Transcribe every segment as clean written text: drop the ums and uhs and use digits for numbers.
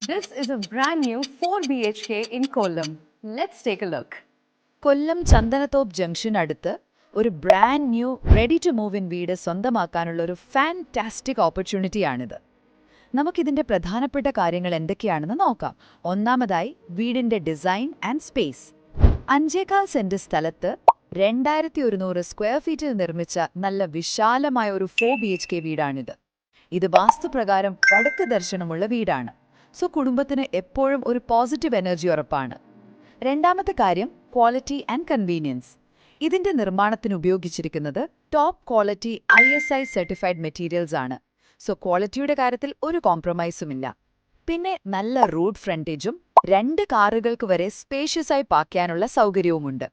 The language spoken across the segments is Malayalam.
This is a brand new 4 BHK in Kollam. Let's take a look. Kollam Chandanathope junction അടുത്ത് ഒരു brand new ready to move in വീട് സ്വന്തമാക്കാനുള്ള ഒരു ഫാന്റാസ്റ്റിക് ഓപ്പർച്യൂണിറ്റിയാണിത്. നമുക്കിതിൻ്റെ പ്രധാനപ്പെട്ട കാര്യങ്ങൾ എന്തൊക്കെയാണെന്ന് നോക്കാം. ഒന്നാമതായി വീടിൻ്റെ ഡിസൈൻ ആൻഡ് സ്പേസ്. 5.25 സെന്റ് സ്ഥലത്ത് 2100 സ്ക്വയർ ഫീറ്റിൽ നിർമ്മിച്ച നല്ല വിശാലമായ ഒരു 4 BHK വീടാണിത്. ഇത് വാസ്തുപ്രകാരം വടക്ക് ദർശനമുള്ള വീടാണ്. സോ കുടുംബത്തിന് എപ്പോഴും ഒരു പോസിറ്റീവ് എനർജി ഉറപ്പാണ്. രണ്ടാമത്തെ കാര്യം ക്വാളിറ്റി ആൻഡ് കൺവീനിയൻസ്. ഇതിന്റെ നിർമ്മാണത്തിന് ഉപയോഗിച്ചിരിക്കുന്നത് top quality ISI certified materials ആണ്. സോ ക്വാളിറ്റിയുടെ കാര്യത്തിൽ ഒരു കോംപ്രമൈസുമില്ല. പിന്നെ നല്ല റോഡ് ഫ്രണ്ടേജും 2 കാറുകൾക്ക് വരെ സ്പേഷ്യസ് ആയി പാർക്കാനുള്ള സൗകര്യവുമുണ്ട്.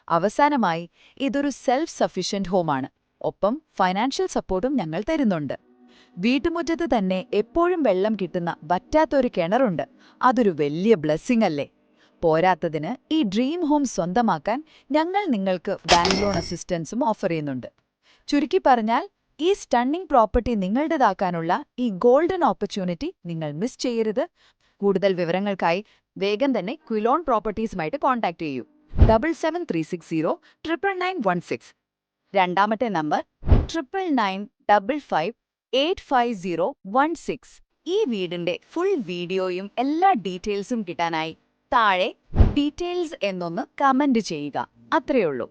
അവസാനമായി ഇതൊരു സെൽഫ് സഫിഷ്യന്റ് ഹോമാണ്. ഒപ്പം ഫൈനാൻഷ്യൽ സപ്പോർട്ടും ഞങ്ങൾ തരുന്നുണ്ട്. വീട്ടുമുറ്റത്ത് തന്നെ എപ്പോഴും വെള്ളം കിട്ടുന്ന വറ്റാത്തൊരു കിണറുണ്ട്. അതൊരു വലിയ ബ്ലെസ്സിംഗ് അല്ലേ? പോരാത്തതിന് ഈ ഡ്രീം ഹോം സ്വന്തമാക്കാൻ ഞങ്ങൾ നിങ്ങൾക്ക് ബാങ്ക് ലോൺ അസിസ്റ്റൻസും ഓഫർ ചെയ്യുന്നുണ്ട്. ചുരുക്കി പറഞ്ഞാൽ ഈ സ്റ്റണ്ണിംഗ് പ്രോപ്പർട്ടി നിങ്ങളുടേതാക്കാനുള്ള ഈ ഗോൾഡൻ ഓപ്പർച്യൂണിറ്റി നിങ്ങൾ മിസ് ചെയ്യരുത്. കൂടുതൽ വിവരങ്ങൾക്കായി വേഗം തന്നെ ക്വിലോൺ പ്രോപ്പർട്ടീസുമായിട്ട് കോൺടാക്ട് ചെയ്യൂ. 7736099916. രണ്ടാമത്തെ നമ്പർ 9995585016. ഈ വീടിന്റെ ഫുൾ വീഡിയോയും എല്ലാ ഡീറ്റെയിൽസും കിട്ടാനായി താഴെ ഡീറ്റെയിൽസ് എന്നൊന്ന് കമന്റ് ചെയ്യുക. അത്രയുള്ളൂ.